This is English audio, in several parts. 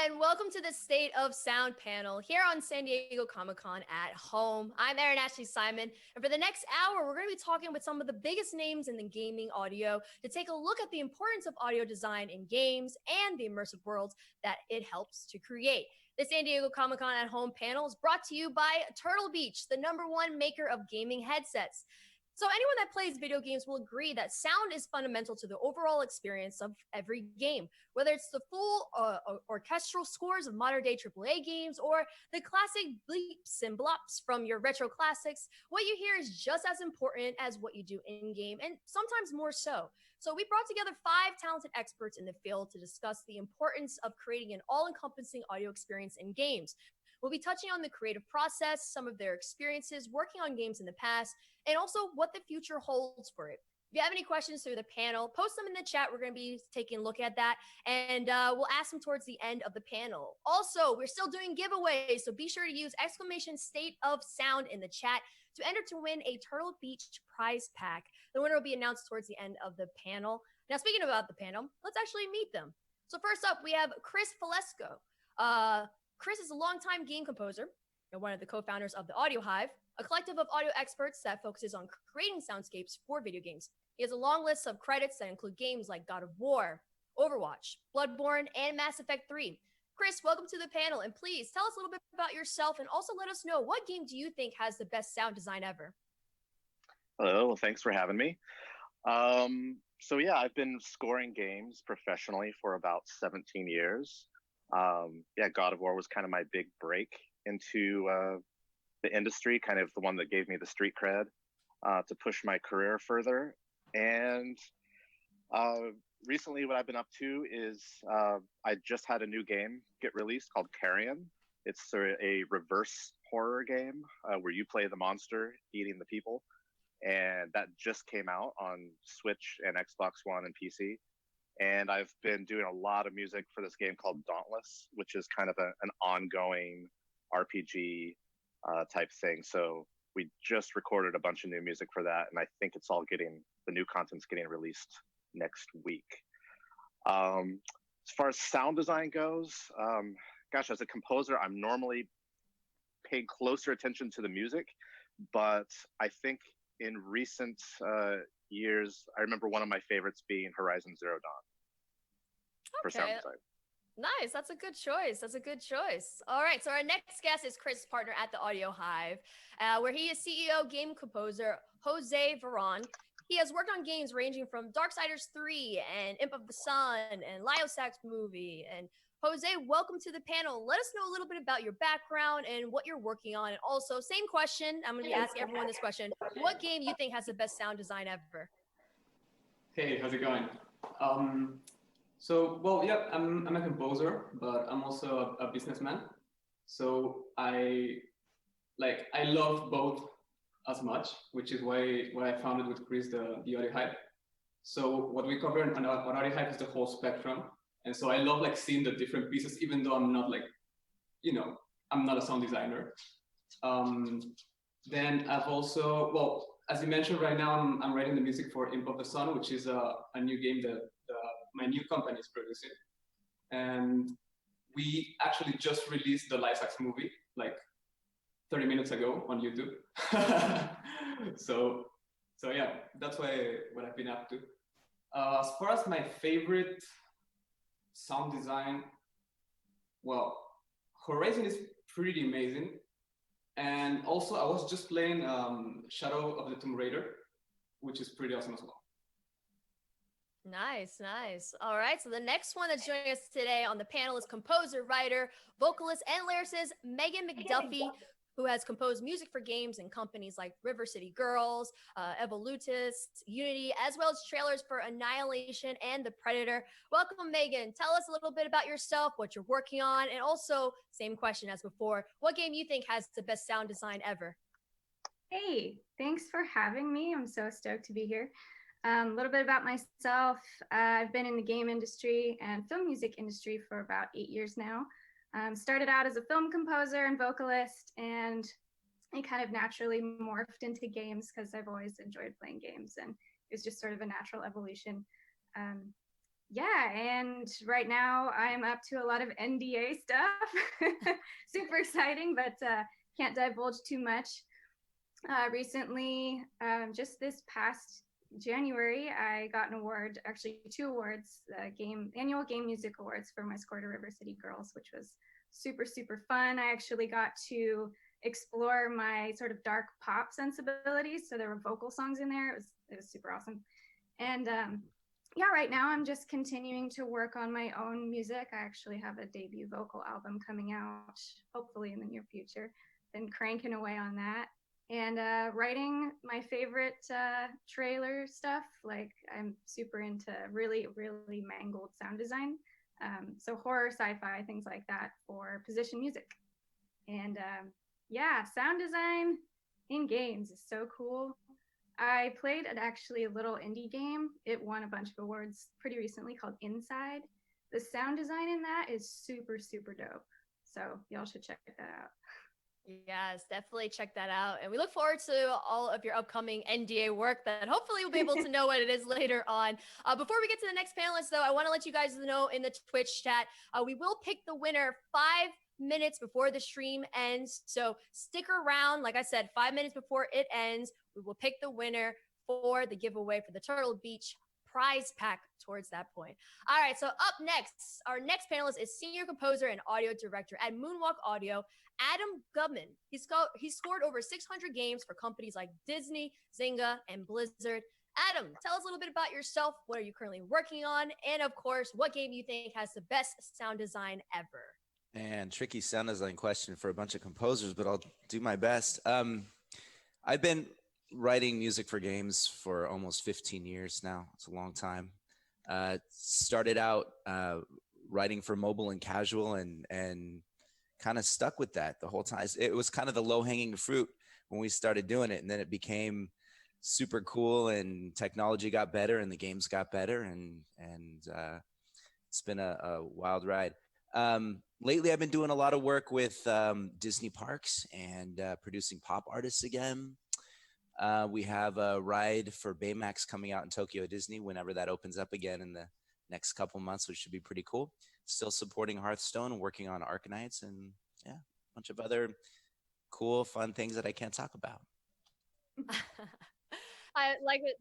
and welcome to the State of Sound panel here on San Diego Comic-Con at home. I'm Erin Ashley Simon, and for the next hour, we're going to be talking with some of the biggest names in the gaming audio to take a look at the importance of audio design in games and the immersive worlds that it helps to create. The San Diego Comic-Con at home panel is brought to you by Turtle Beach, the #1 maker of gaming headsets. So anyone that plays video games will agree that sound is fundamental to the overall experience of every game, whether it's the full orchestral scores of modern day AAA games or the classic bleeps and blops from your retro classics. What you hear is just as important as what you do in game, and sometimes more so. So we brought together 5 talented experts in the field to discuss the importance of creating an all-encompassing audio experience in games. We'll be touching on the creative process, some of their experiences working on games in the past, and also what the future holds for it. If you have any questions through the panel, post them in the chat. We're going to be taking a look at that, and we'll ask them towards the end of the panel. Also, we're still doing giveaways, so be sure to use !State of Sound in the chat to enter to win a Turtle Beach prize pack. The winner will be announced towards the end of the panel. Now, speaking about the panel, let's actually meet them. So first up, we have Cris Velasco. Cris is a longtime game composer and one of the co-founders of the Audio Hive, a collective of audio experts that focuses on creating soundscapes for video games. He has a long list of credits that include games like God of War, Overwatch, Bloodborne, and Mass Effect 3. Cris, welcome to the panel, and please tell us a little bit about yourself and also let us know, what game do you think has the best sound design ever? Hello, well, thanks for having me. So yeah, I've been scoring games professionally for about 17 years. Yeah, God of War was kind of my big break into the industry, kind of the one that gave me the street cred to push my career further. And recently what I've been up to is I just had a new game get released called Carrion. It's a reverse horror game where you play the monster eating the people. And that just came out on Switch and Xbox One and PC. And I've been doing a lot of music for this game called Dauntless, which is kind of an ongoing RPG type thing. So we just recorded a bunch of new music for that, and I think the new content's getting released next week. As far as sound design goes, gosh, as a composer, I'm normally paying closer attention to the music, but I think in recent years, I remember one of my favorites being Horizon Zero Dawn. For sound design. Nice. That's a good choice. All right. So our next guest is Cris' partner at the Audio Hive, where he is CEO, game composer Jose Varon. He has worked on games ranging from Darksiders 3 and Imp of the Sun and Liosak's movie. And Jose, welcome to the panel. Let us know a little bit about your background and what you're working on. And also, same question. I'm going to be asking everyone this question. What game you think has the best sound design ever? Hey, how's it going? Well, yeah, I'm a composer, but I'm also a businessman. So I love both as much, which is why I founded with Cris the Audio Hive. So what we cover on Audio Hive is the whole spectrum. And so I love seeing the different pieces, even though I'm not I'm not a sound designer. Then I've also, well, as you mentioned, right now I'm writing the music for Imp of the Sun, which is a new game that my new company is producing. And we actually just released the Liosak's movie 30 minutes ago on YouTube. so yeah, that's what I've been up to. As far as my favorite sound design, well, Horizon is pretty amazing. And also I was just playing Shadow of the Tomb Raider, which is pretty awesome as well. Nice. All right, so the next one that's joining us today on the panel is composer, writer, vocalist, and lyricist Megan McDuffie, who has composed music for games and companies like River City Girls, Evolutus, Unity, as well as trailers for Annihilation and The Predator. Welcome, Megan. Tell us a little bit about yourself, what you're working on, and also, same question as before, what game you think has the best sound design ever? Hey, thanks for having me. I'm so stoked to be here. A little bit about myself. I've been in the game industry and film music industry for about 8 years now. Started out as a film composer and vocalist, and it kind of naturally morphed into games because I've always enjoyed playing games, and it was just sort of a natural evolution. Yeah, and right now I'm up to a lot of NDA stuff. Super exciting, but can't divulge too much. Recently, just this past January, I got an award, actually 2 awards, annual Game Music Awards for my score to River City Girls, which was super, super fun. I actually got to explore my sort of dark pop sensibilities. So there were vocal songs in there. It was super awesome. And yeah, right now I'm just continuing to work on my own music. I actually have a debut vocal album coming out, hopefully in the near future. Been cranking away on that. And writing my favorite trailer stuff. Like I'm super into really, really mangled sound design. So horror, sci-fi, things like that for position music. And yeah, sound design in games is so cool. I played actually a little indie game. It won a bunch of awards pretty recently called Inside. The sound design in that is super, super dope. So y'all should check that out. Yes, definitely check that out. And we look forward to all of your upcoming NDA work that hopefully we'll be able to know what it is later on. Before we get to the next panelist, though, I want to let you guys know in the Twitch chat, we will pick the winner 5 minutes before the stream ends. So stick around. Like I said, 5 minutes before it ends, we will pick the winner for the giveaway for the Turtle Beach prize pack towards that point. All right, so up next, our next panelist is senior composer and audio director at Moonwalk Audio, Adam Gubman. He scored over 600 games for companies like Disney, Zynga, and Blizzard. Adam, tell us a little bit about yourself. What are you currently working on? And of course, what game you think has the best sound design ever? And tricky sound design question for a bunch of composers, but I'll do my best. I've been writing music for games for almost 15 years now. It's a long time. Started out writing for mobile and casual and kind of stuck with that the whole time. It was kind of the low-hanging fruit when we started doing it, and then it became super cool and technology got better and the games got better, and it's been a wild ride. Lately, I've been doing a lot of work with Disney parks and producing pop artists again. We have a ride for Baymax coming out in Tokyo Disney whenever that opens up again in the next couple months, which should be pretty cool. Still supporting Hearthstone and working on Arknights and yeah, a bunch of other cool, fun things that I can't talk about. I like it,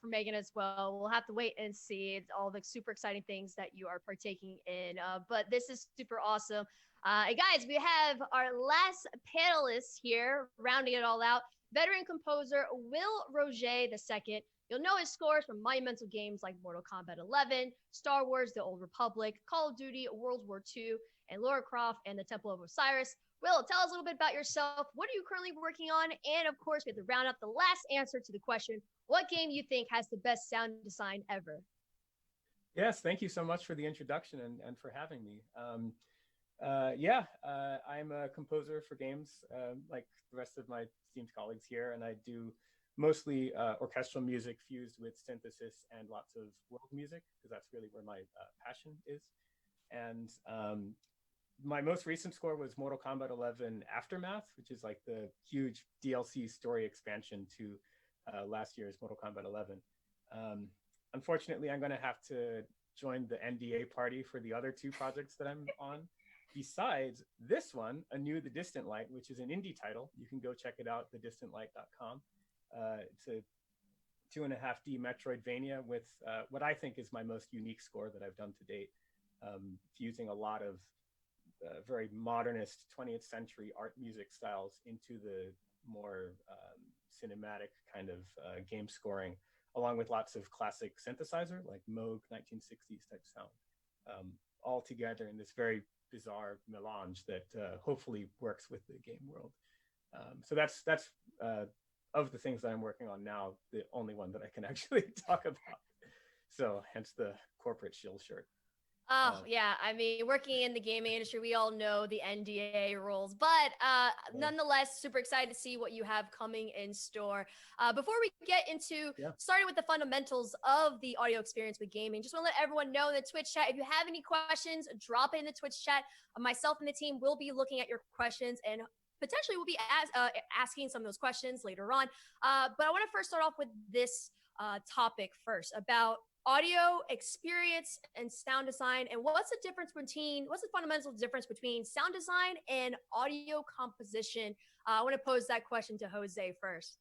for Megan as well. We'll have to wait and see. It's all the super exciting things that you are partaking in. But this is super awesome. Guys, we have our last panelist here, rounding it all out. Veteran composer Will Roget II. You'll know his scores from monumental games like Mortal Kombat 11, Star Wars: The Old Republic, Call of Duty, World War II, and Lara Croft and the Temple of Osiris. Will, tell us a little bit about yourself. What are you currently working on? And of course, we have to round up the last answer to the question, what game you think has the best sound design ever? Yes, thank you so much for the introduction and for having me. I'm a composer for games like the rest of my esteemed colleagues here, and I do mostly orchestral music fused with synthesis and lots of world music, because that's really where my passion is. And my most recent score was Mortal Kombat 11 Aftermath, which is like the huge DLC story expansion to last year's Mortal Kombat 11. Unfortunately, I'm going to have to join the NDA party for the other 2 projects that I'm on. Besides this one, Anew the Distant Light, which is an indie title. You can go check it out, thedistantlight.com. It's a 2.5D Metroidvania with what I think is my most unique score that I've done to date, fusing a lot of very modernist 20th century art music styles into the more cinematic kind of game scoring, along with lots of classic synthesizer like Moog 1960s type sound, all together in this very bizarre melange that hopefully works with the game world. So that's of the things that I'm working on now, the only one that I can actually talk about. So hence the corporate shield shirt. Oh, yeah. I mean, working in the gaming industry, we all know the NDA rules, but nonetheless, super excited to see what you have coming in store. Before we get into starting with the fundamentals of the audio experience with gaming, just want to let everyone know in the Twitch chat, if you have any questions, drop it in the Twitch chat. Myself and the team will be looking at your questions and potentially we'll be asking some of those questions later on. But I want to first start off with this topic first about audio experience and sound design, and what's the fundamental difference between sound design and audio composition? I want to pose that question to Jose first.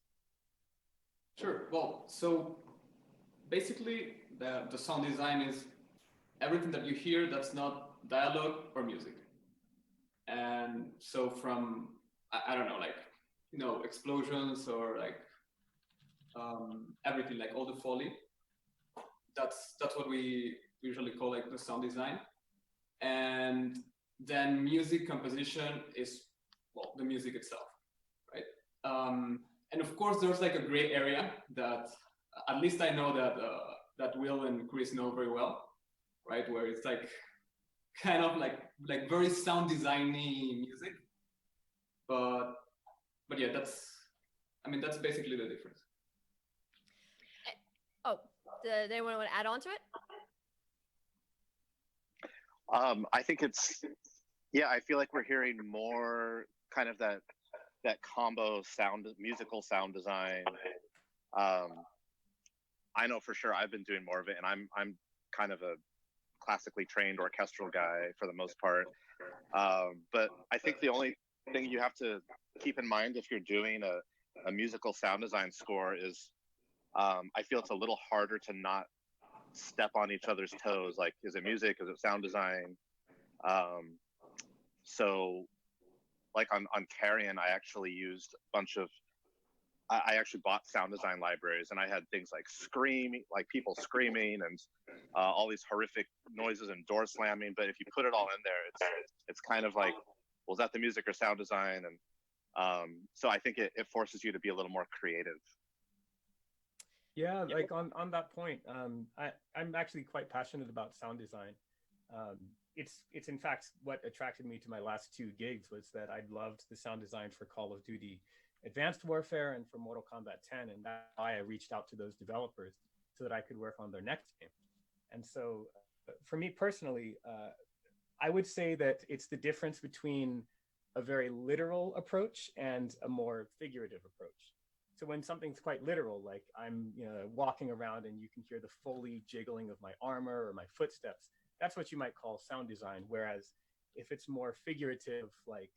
Sure. Well, so basically, the sound design is everything that you hear that's not dialogue or music. And so from, I don't know, like, explosions or like everything, like all the Foley, that's what we usually call like the sound design. And then music composition is, well, the music itself, right? And of course, there's like a gray area that at least I know that Will and Cris know very well, right? Where it's like kind of like very sound designy music, but yeah, that's basically the difference. Oh, does anyone want to add on to it? I think I feel like we're hearing more kind of that combo musical sound design. I know for sure I've been doing more of it, and I'm kind of a classically trained orchestral guy for the most part. But I think the only thing you have to keep in mind if you're doing a musical sound design score is I feel it's a little harder to not step on each other's toes. Like, is it music? Is it sound design? So like on Carrion, I actually used a bunch of, I actually bought sound design libraries, and I had things like screaming, like people screaming, and all these horrific noises and door slamming. But if you put it all in there, it's kind of like, well, is that the music or sound design? And so I think it forces you to be a little more creative. Yeah, like on that point, I'm actually quite passionate about sound design. It's in fact what attracted me to my last two gigs was that I loved the sound design for Call of Duty Advanced Warfare and for Mortal Kombat 10, and that's why I reached out to those developers so that I could work on their next game. And so for me personally, I would say that it's the difference between a very literal approach and a more figurative approach. So when something's quite literal, like I'm walking around and you can hear the Foley jiggling of my armor or my footsteps, that's what you might call sound design. Whereas if it's more figurative, like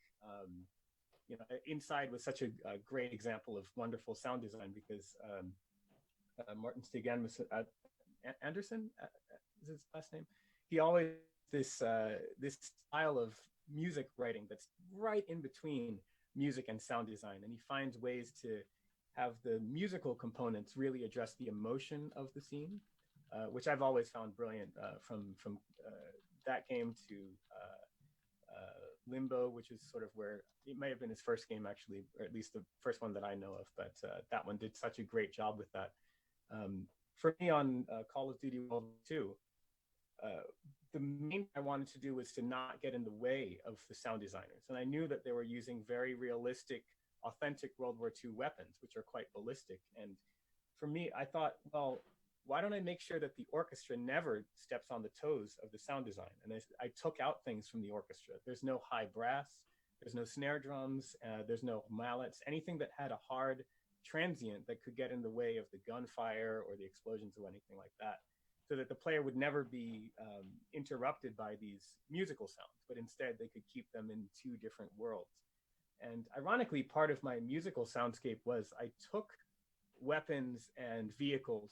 Inside was such a great example of wonderful sound design because Martin Stig Anderson is his last name. He always this style of music writing that's right in between music and sound design, and he finds ways to have the musical components really address the emotion of the scene, which I've always found brilliant. From that game to Limbo, which is sort of where it may have been his first game actually, or at least the first one that I know of, but that one did such a great job with that. For me on Call of Duty World War II, the main thing I wanted to do was to not get in the way of the sound designers. And I knew that they were using very realistic, authentic World War II weapons, which are quite ballistic. And for me, I thought, well, why don't I make sure that the orchestra never steps on the toes of the sound design? And I took out things from the orchestra. There's no high brass, there's no snare drums, there's no mallets, anything that had a hard transient that could get in the way of the gunfire or the explosions or anything like that, so that the player would never be interrupted by these musical sounds, but instead they could keep them in two different worlds. And ironically, part of my musical soundscape was I took weapons and vehicles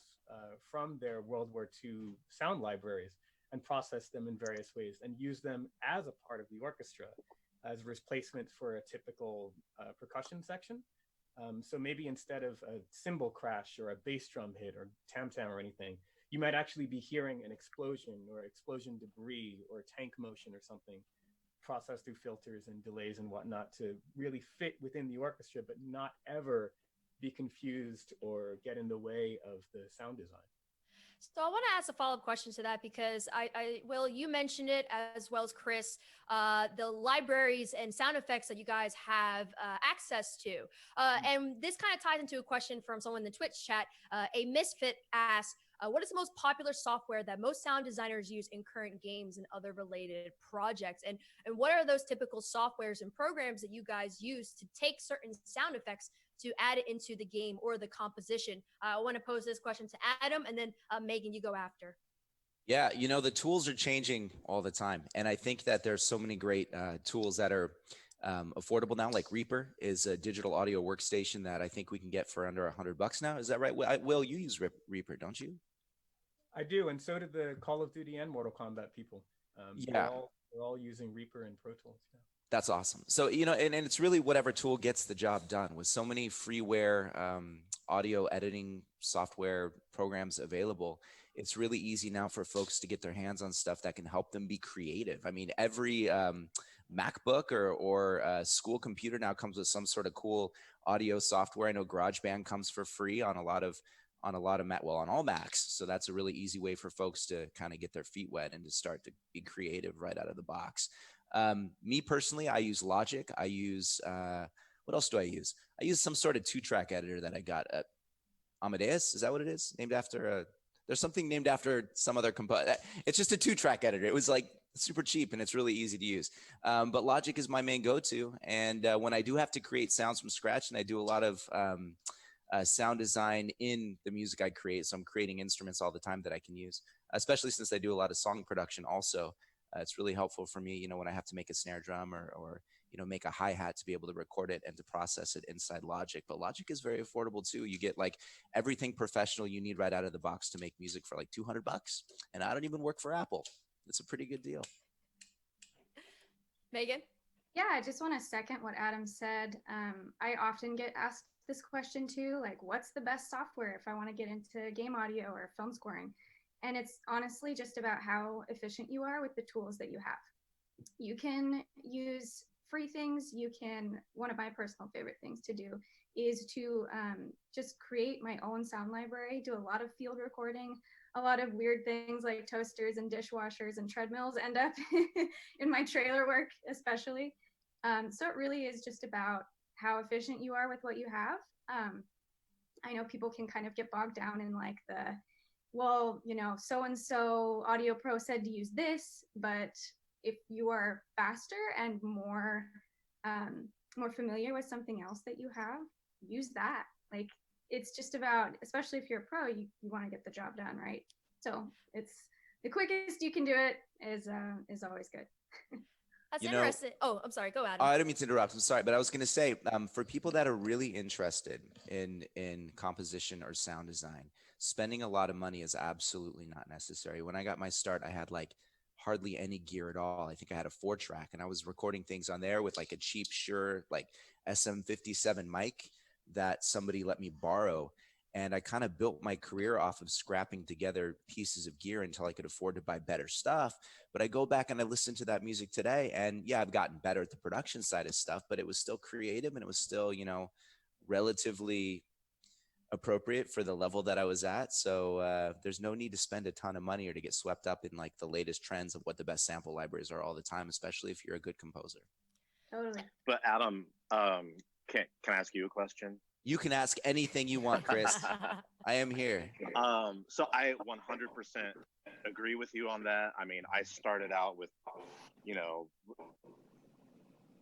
from their World War II sound libraries and processed them in various ways and used them as a part of the orchestra as a replacement for a typical percussion section. So maybe instead of a cymbal crash or a bass drum hit or tam-tam or anything, you might actually be hearing an explosion or explosion debris or tank motion or something processed through filters and delays and whatnot to really fit within the orchestra, but not ever be confused or get in the way of the sound design. So I want to ask a follow-up question to that because Will, you mentioned it as well as Cris, the libraries and sound effects that you guys have access to. And this kind of ties into a question from someone in the Twitch chat. A Misfit asks, what is the most popular software that most sound designers use in current games and other related projects? And what are those typical softwares and programs that you guys use to take certain sound effects to add it into the game or the composition? I want to pose this question to Adam, and then Megan, you go after. Yeah, the tools are changing all the time. And I think that there's so many great tools that are affordable now. Like Reaper is a digital audio workstation that I think we can get for under $100 now. Is that right? Will, you use Reaper, don't you? I do, and so did the Call of Duty and Mortal Kombat people. Yeah. We're all using Reaper and Pro Tools. Yeah. That's awesome. So, and it's really whatever tool gets the job done. With so many freeware audio editing software programs available, it's really easy now for folks to get their hands on stuff that can help them be creative. I mean, every MacBook or school computer now comes with some sort of cool audio software. I know GarageBand comes for free on on all Macs. So that's a really easy way for folks to kind of get their feet wet and to start to be creative right out of the box. Me personally, I use Logic. I use, what else do I use? I use some sort of 2-track editor that I got at Amadeus. Is that what it is? Named after there's something named after some other composer. It's just a 2-track editor. It was like super cheap and it's really easy to use. But Logic is my main go-to. And when I do have to create sounds from scratch, and I do a lot of sound design in the music I create, so I'm creating instruments all the time that I can use, especially since I do a lot of song production also. It's really helpful for me, when I have to make a snare drum or make a hi-hat, to be able to record it and to process it inside Logic. But Logic is very affordable too. You get like everything professional you need right out of the box to make music for like $200. And I don't even work for Apple. It's a pretty good deal. Megan? Yeah, I just want to second what Adam said. I often get asked this question too, like, what's the best software if I want to get into game audio or film scoring? And it's honestly just about how efficient you are with the tools that you have. You can use free things. One of my personal favorite things to do is to just create my own sound library, do a lot of field recording. A lot of weird things like toasters and dishwashers and treadmills end up in my trailer work, especially. So it really is just about how efficient you are with what you have. I know people can kind of get bogged down in like so-and-so Audio Pro said to use this, but if you are faster and more familiar with something else that you have, use that. Like, it's just about, especially if you're a pro, you want to get the job done, right? So it's the quickest you can do it is always good. That's interesting. Oh, I'm sorry. Go, Adam. I didn't mean to interrupt. I'm sorry, but I was going to say, for people that are really interested in composition or sound design, spending a lot of money is absolutely not necessary. When I got my start, I had like hardly any gear at all. I think I had a 4-track, and I was recording things on there with like a cheap Shure like SM57 mic that somebody let me borrow. And I kind of built my career off of scrapping together pieces of gear until I could afford to buy better stuff. But I go back and I listen to that music today, and yeah, I've gotten better at the production side of stuff, but it was still creative and it was still, relatively appropriate for the level that I was at. So there's no need to spend a ton of money or to get swept up in like the latest trends of what the best sample libraries are all the time, especially if you're a good composer. Totally. But Adam, can I ask you a question? You can ask anything you want, Chris. I am here. So I 100% agree with you on that. I mean, I started out with,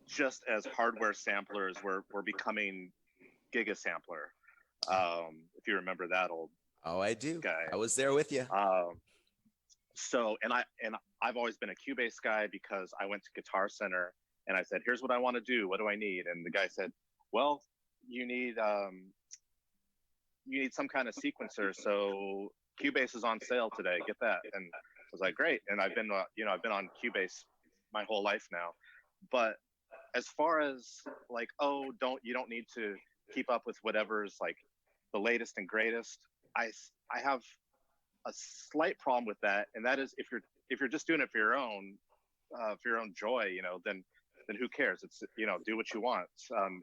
just as hardware samplers were becoming Giga Sampler. If you remember that old. Oh, I do. Guy. I was there with you. So I've always been a Cubase guy because I went to Guitar Center and I said, here's what I want to do. What do I need? And the guy said, well, you need some kind of sequencer. So Cubase is on sale today. Get that. And I was like, great. And I've been on Cubase my whole life now. But as far as like, you don't need to keep up with whatever's like the latest and greatest. I have a slight problem with that, and that is if you're just doing it for your own joy, then who cares? It's do what you want.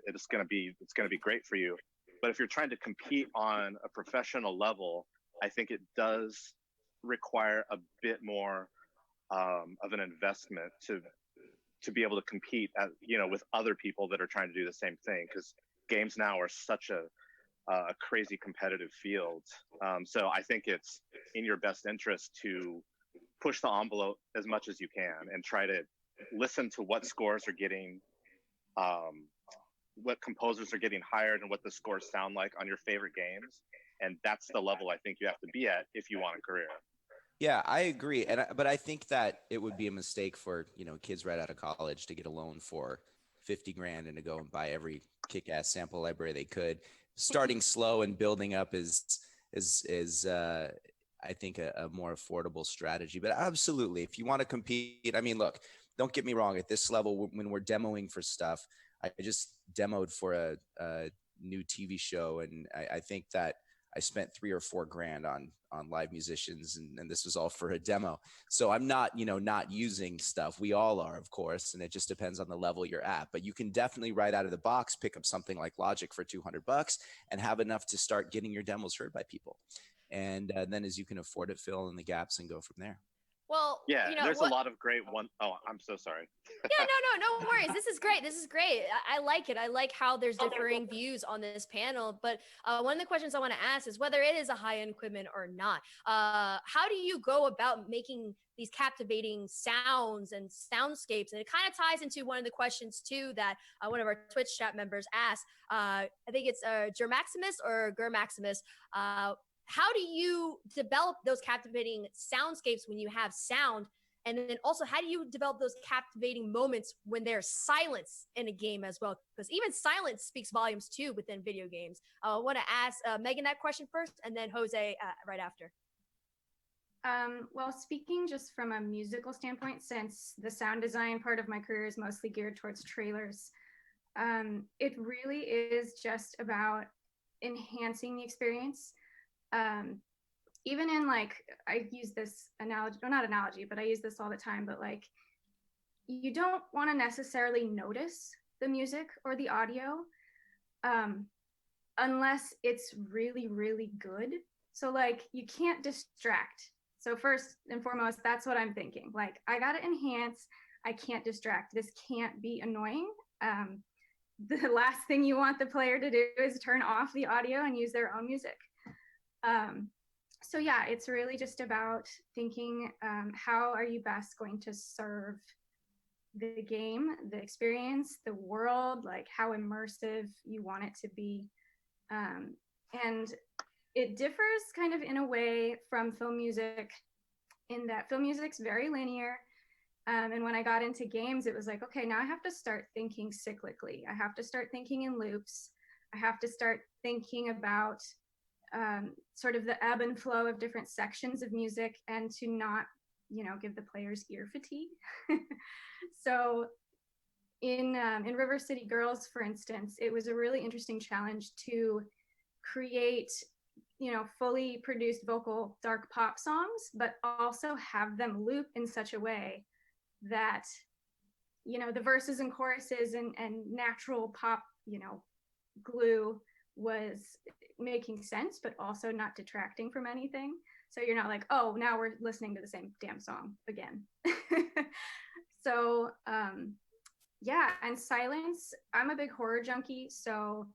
It's gonna be great for you. But if you're trying to compete on a professional level, I think it does require a bit more of an investment to be able to compete with other people that are trying to do the same thing, because games now are such a crazy competitive field. So I think it's in your best interest to push the envelope as much as you can and try to listen to what scores are getting what composers are getting hired and what the scores sound like on your favorite games, and that's the level I think you have to be at if you want a career. Yeah, I agree. But I think that it would be a mistake for, kids right out of college to get a loan for 50 grand and to go and buy every kick-ass sample library they could. Starting slow and building up is I think a more affordable strategy. But absolutely, if you want to compete, I mean, look, don't get me wrong. At this level, when we're demoing for stuff, I just demoed for a new TV show, and I think that I spent $3 or $4 grand on live musicians, and this was all for a demo. So I'm not, not using stuff. We all are, of course, and it just depends on the level you're at. But you can definitely right out of the box pick up something like Logic for $200 and have enough to start getting your demos heard by people. And then as you can afford it, fill in the gaps and go from there. Well, yeah, there's a lot of great one. Oh, I'm so sorry. Yeah, no worries. This is great. I like it. I like how there's differing views on this panel. But one of the questions I want to ask is whether it is a high-end equipment or not. How do you go about making these captivating sounds and soundscapes? And it kind of ties into one of the questions too that one of our Twitch chat members asked. I think it's Germaximus or Germaximus. How do you develop those captivating soundscapes when you have sound? And then also, how do you develop those captivating moments when there's silence in a game as well? Because even silence speaks volumes too within video games. I want to ask Megan that question first, and then Jose right after. Well, speaking just from a musical standpoint, since the sound design part of my career is mostly geared towards trailers, it really is just about enhancing the experience. Even in I use this analogy, well, not analogy, but I use this all the time, but you don't want to necessarily notice the music or the audio unless it's really, really good. So you can't distract. So first and foremost, that's what I'm thinking. I got to enhance, I can't distract. This can't be annoying. The last thing you want the player to do is turn off the audio and use their own music. So yeah, it's really just about thinking how are you best going to serve the game, the experience, the world, how immersive you want it to be. And it differs kind of in a way from film music in that film music's very linear. And when I got into games, it was okay, now I have to start thinking cyclically. I have to start thinking in loops. I have to start thinking about sort of the ebb and flow of different sections of music, and to not, give the players ear fatigue. So in River City Girls, for instance, it was a really interesting challenge to create, fully produced vocal dark pop songs, but also have them loop in such a way that, the verses and choruses and natural pop, glue was making sense, but also not detracting from anything. So you're not oh, now we're listening to the same damn song again. So yeah, and silence, I'm a big horror junkie, so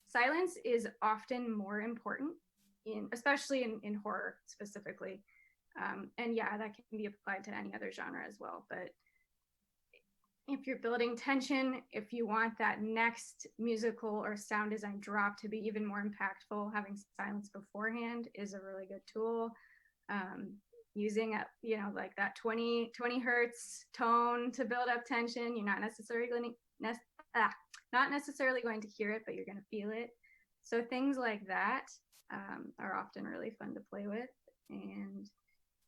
silence is often more important especially in horror specifically. And yeah, that can be applied to any other genre as well. But if you're building tension, if you want that next musical or sound design drop to be even more impactful, having silence beforehand is a really good tool. Using that 20 hertz tone to build up tension, you're not necessarily going to hear it, but you're going to feel it. So things like that are often really fun to play with. And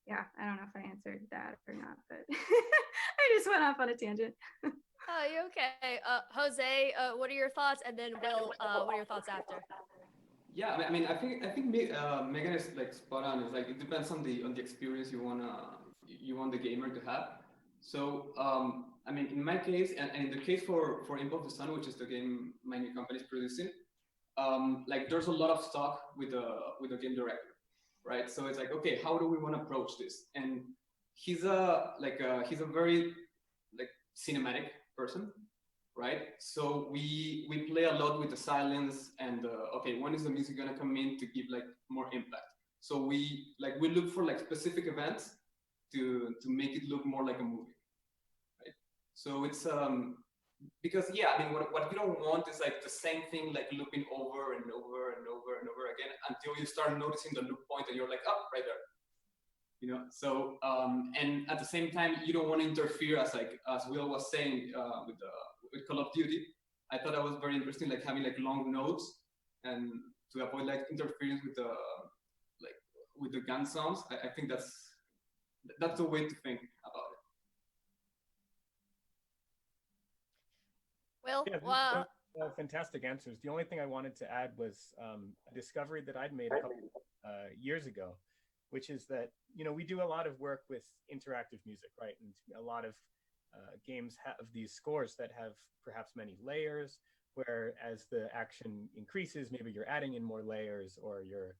yeah, I don't know if I answered that or not, but I just went off on a tangent. Oh, you okay? Jose, what are your thoughts? And then Will, what are your thoughts after? Yeah, I mean, I think Megan is spot on. It's it depends on the experience you want the gamer to have. So I mean, in my case, and in the case for Impulse the Sun, which is the game my new company is producing, there's a lot of stock with the game director, right? So it's okay, how do we want to approach this? And he's a very cinematic person, right? So we play a lot with the silence and okay, when is the music gonna come in to give more impact? So we look for specific events to make it look more like a movie, right? So it's because yeah, I mean, what you don't want is like the same thing like looping over and over and over and over again until you start noticing the loop point and you're like, oh, right there. You know, so and at the same time, you don't want to interfere, as Will was saying with Call of Duty. I thought that was very interesting, like having like long nodes and to avoid like interference with the gun sounds. I think that's the way to think about it. Well, Yeah, wow. fantastic answers. The only thing I wanted to add was a discovery that I'd made a couple years ago, which is that, you know, we do a lot of work with interactive music, right? And a lot of games have these scores that have perhaps many layers, where as the action increases, maybe you're adding in more layers, or you're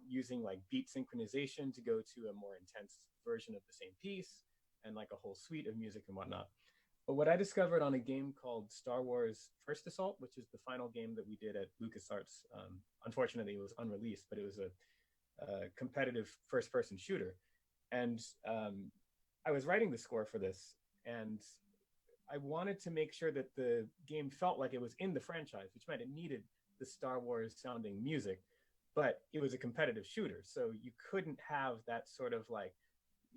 using like beat synchronization to go to a more intense version of the same piece, and like a whole suite of music and whatnot. But what I discovered on a game called Star Wars First Assault, which is the final game that we did at LucasArts, unfortunately it was unreleased, but it was a competitive first-person shooter. And I was writing the score for this, and I wanted to make sure that the game felt like it was in the franchise, which meant it needed the Star Wars sounding music, but it was a competitive shooter. So you couldn't have that sort of like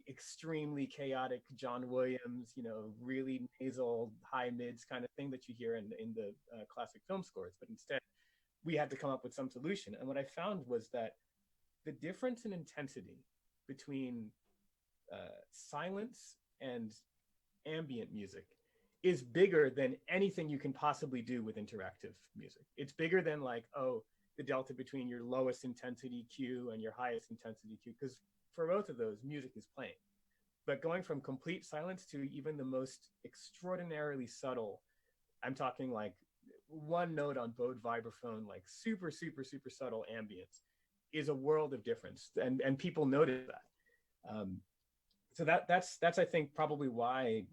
extremely chaotic John Williams, you know, really nasal high mids kind of thing that you hear in the classic film scores. But instead, we had to come up with some solution. And what I found was that the difference in intensity between silence and ambient music is bigger than anything you can possibly do with interactive music. It's bigger than like, oh, the delta between your lowest intensity cue and your highest intensity cue, because for both of those, music is playing. But going from complete silence to even the most extraordinarily subtle, I'm talking like one note on bowed vibraphone, like super, super, super subtle ambience, is a world of difference, and people notice that. So that's I think probably why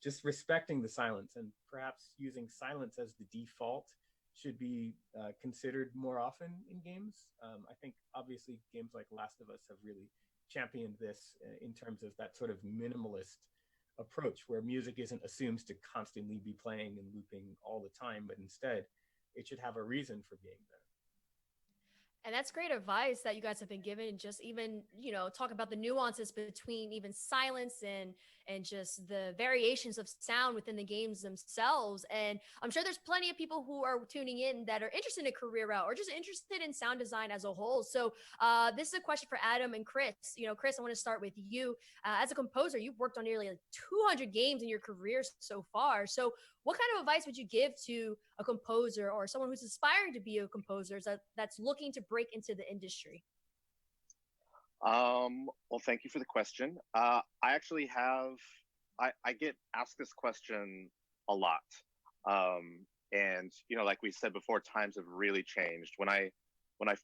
just respecting the silence and perhaps using silence as the default should be considered more often in games. I think obviously games like Last of Us have really championed this in terms of that sort of minimalist approach, where music isn't assumed to constantly be playing and looping all the time, but instead it should have a reason for being there. And that's great advice that you guys have been given. Just even, you know, talk about the nuances between even silence and just the variations of sound within the games themselves. And I'm sure there's plenty of people who are tuning in that are interested in a career route or just interested in sound design as a whole. So this is a question for Adam and Cris. You know, Cris, I want to start with you. As a composer, you've worked on nearly like 200 games in your career so far. So what kind of advice would you give to a composer or someone who's aspiring to be a composer that's looking to break into the industry? Well, thank you for the question. I actually I get asked this question a lot. And, you know, like we said before, times have really changed. When I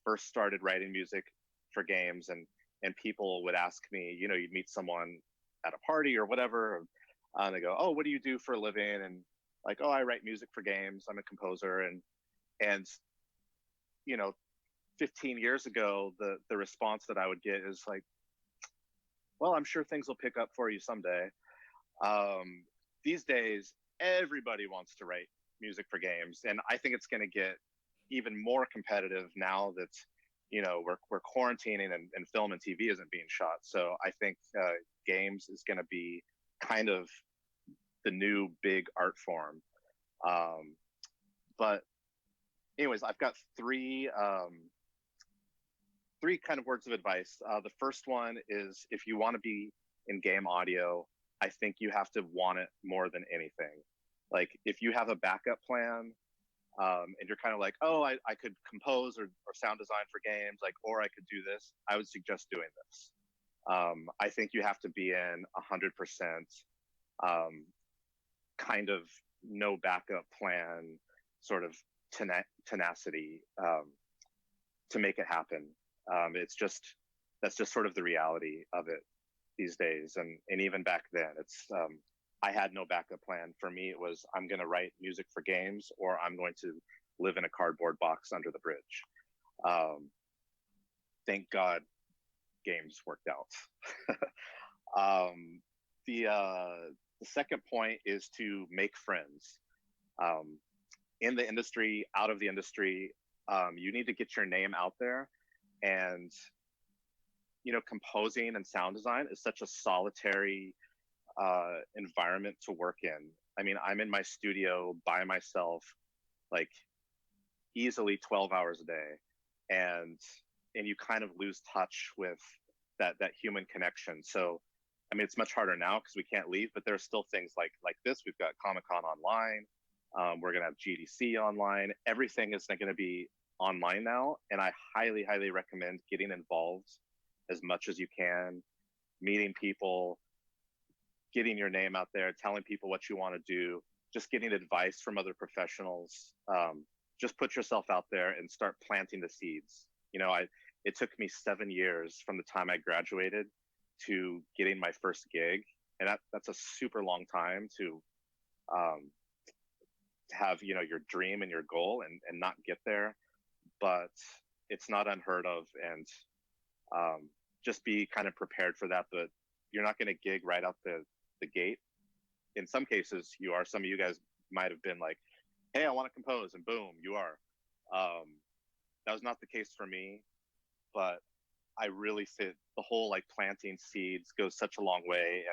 first started writing music for games, and people would ask me, you know, you'd meet someone at a party or whatever, and they go, oh, what do you do for a living? And like, oh, I write music for games. I'm a composer. And, you know, 15 years ago, the response that I would get is like, well, I'm sure things will pick up for you someday. These days, everybody wants to write music for games. And I think it's going to get even more competitive now that, you know, we're quarantining and film and TV isn't being shot. So I think games is going to be kind of the new big art form. But anyways, I've got three kind of words of advice. The first one is, if you want to be in game audio, I think you have to want it more than anything. Like if you have a backup plan, and you're kind of like, oh, I could compose or sound design for games, like, or I could do this, I would suggest doing this. I think you have to be in 100% kind of no backup plan, sort of tenacity to make it happen. That's just sort of the reality of it these days. And even back then, it's I had no backup plan. For me, it was, I'm going to write music for games, or I'm going to live in a cardboard box under the bridge. Thank God games worked out. the second point is to make friends. In the industry, out of the industry, you need to get your name out there. And, composing and sound design is such a solitary environment to work in. I mean, I'm in my studio by myself, like easily 12 hours a day. And you kind of lose touch with that human connection. So, I mean, it's much harder now because we can't leave, but there's still things like this. We've got Comic-Con online. We're going to have GDC online. Everything is going to be online now. And I highly, highly recommend getting involved as much as you can, meeting people, getting your name out there, telling people what you want to do, just getting advice from other professionals. Just put yourself out there and start planting the seeds. It took me 7 years from the time I graduated to getting my first gig. And that's a super long time to have, your dream and your goal and not get there. But it's not unheard of. And just be kind of prepared for that. But you're not going to gig right out the gate. In some cases, you are. Some of you guys might have been like, hey, I want to compose, and boom, you are. That was not the case for me, but I really think the whole planting seeds goes such a long way,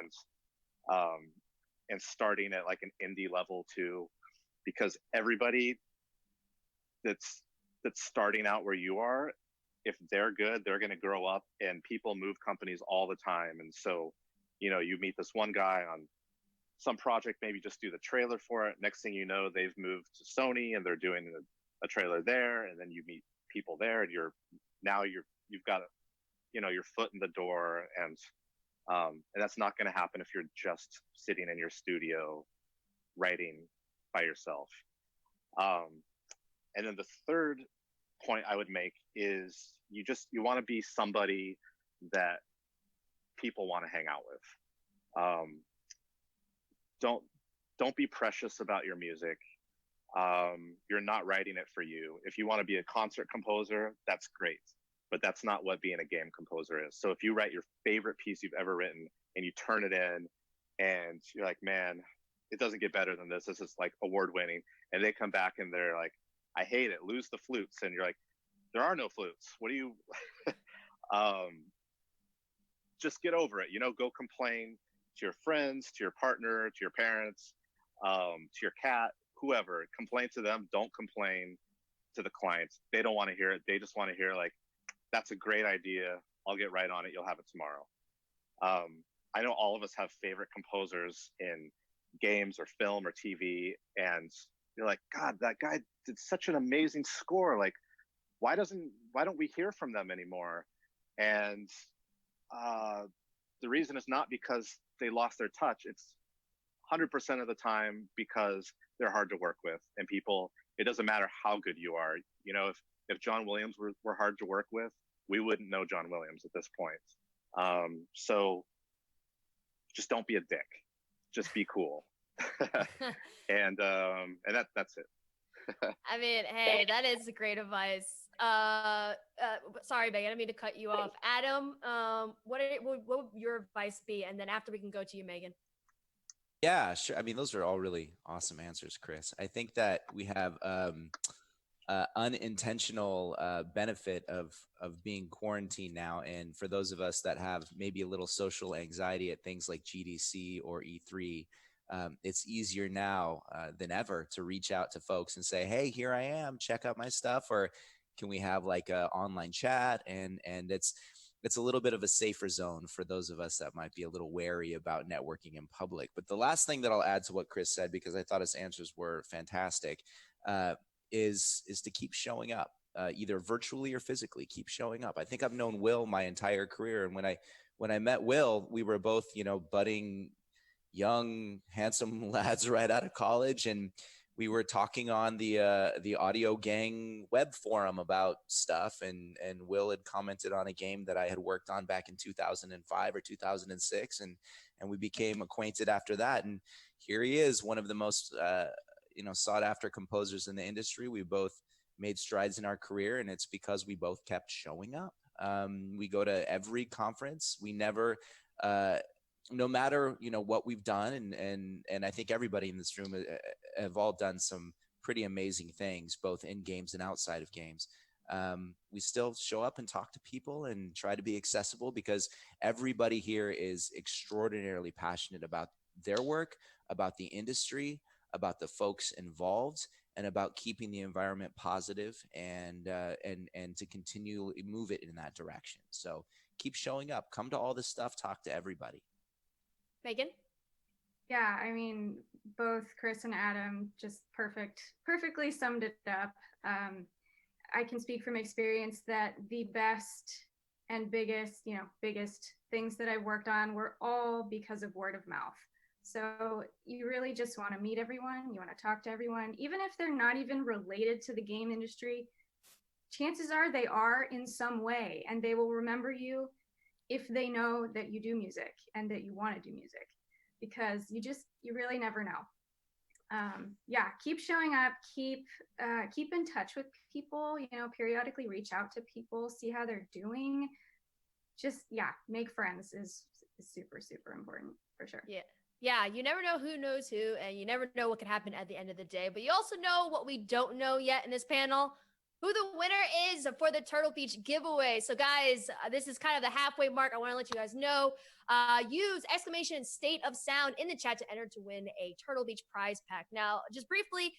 and starting at like an indie level too, because everybody that's starting out where you are, if they're good, they're going to grow up, and people move companies all the time. And so, you meet this one guy on some project, maybe just do the trailer for it. Next thing you know, they've moved to Sony and they're doing a trailer there. And then you meet people there, and you've got, your foot in the door. And that's not going to happen if you're just sitting in your studio writing by yourself. And then the third point I would make is you want to be somebody that people want to hang out with. Don't be precious about your music. You're not writing it for you. If you want to be a concert composer, that's great, but that's not what being a game composer is. So if you write your favorite piece you've ever written and you turn it in and you're like, man, it doesn't get better than this. This is like award winning. And they come back and they're like, I hate it, lose the flutes. And you're like, there are no flutes. What do you, just get over it, go complain to your friends, to your partner, to your parents, to your cat, whoever. Complain to them. Don't complain to the clients. They don't want to hear it. They just want to hear like, that's a great idea. I'll get right on it. You'll have it tomorrow. I know all of us have favorite composers in games or film or TV, and you're like, God, that guy did such an amazing score. Like, why don't we hear from them anymore? And the reason is not because they lost their touch. It's 100% of the time because they're hard to work with, and people, it doesn't matter how good you are. If John Williams were hard to work with, we wouldn't know John Williams at this point. So just don't be a dick. Just be cool. and that's it. I mean, hey, that is great advice. Sorry, Megan, I didn't mean to cut you off. Adam, what would your advice be? And then after we can go to you, Megan. Yeah, sure. I mean, those are all really awesome answers, Chris. I think that we have unintentional benefit of being quarantined now. And for those of us that have maybe a little social anxiety at things like GDC or E3, it's easier now than ever to reach out to folks and say, hey, here I am, check out my stuff. Or can we have like an online chat? And it's a little bit of a safer zone for those of us that might be a little wary about networking in public. But the last thing that I'll add to what Chris said, because I thought his answers were fantastic, is to keep showing up, either virtually or physically. Keep showing up. I think I've known Will my entire career, and when I met Will, we were both budding young, handsome lads right out of college, and we were talking on the Audio Gang web forum about stuff, and Will had commented on a game that I had worked on back in 2005 or 2006, and we became acquainted after that. And here he is, one of the most sought after composers in the industry. We both made strides in our career, and it's because we both kept showing up. We go to every conference. We never no matter what we've done, and I think everybody in this room have all done some pretty amazing things, both in games and outside of games. We still show up and talk to people and try to be accessible, because everybody here is extraordinarily passionate about their work, about the industry, about the folks involved, and about keeping the environment positive, and to continually move it in that direction. So keep showing up, come to all this stuff, talk to everybody. Megan? Yeah, I mean, both Cris and Adam just perfectly summed it up. I can speak from experience that the best and biggest things that I worked on were all because of word of mouth. So you really just want to meet everyone, you want to talk to everyone, even if they're not even related to the game industry. Chances are they are in some way, and they will remember you if they know that you do music and that you want to do music, because you really never know. Yeah, keep showing up, keep in touch with people, periodically reach out to people, see how they're doing. Just, yeah, make friends is super, super important for sure. Yeah, you never know who knows who, and you never know what could happen at the end of the day. But you also know what we don't know yet in this panel: who the winner is for the Turtle Beach giveaway. So guys, this is kind of the halfway mark. I want to let you guys know. Use exclamation state of sound in the chat to enter to win a Turtle Beach prize pack. Now, just briefly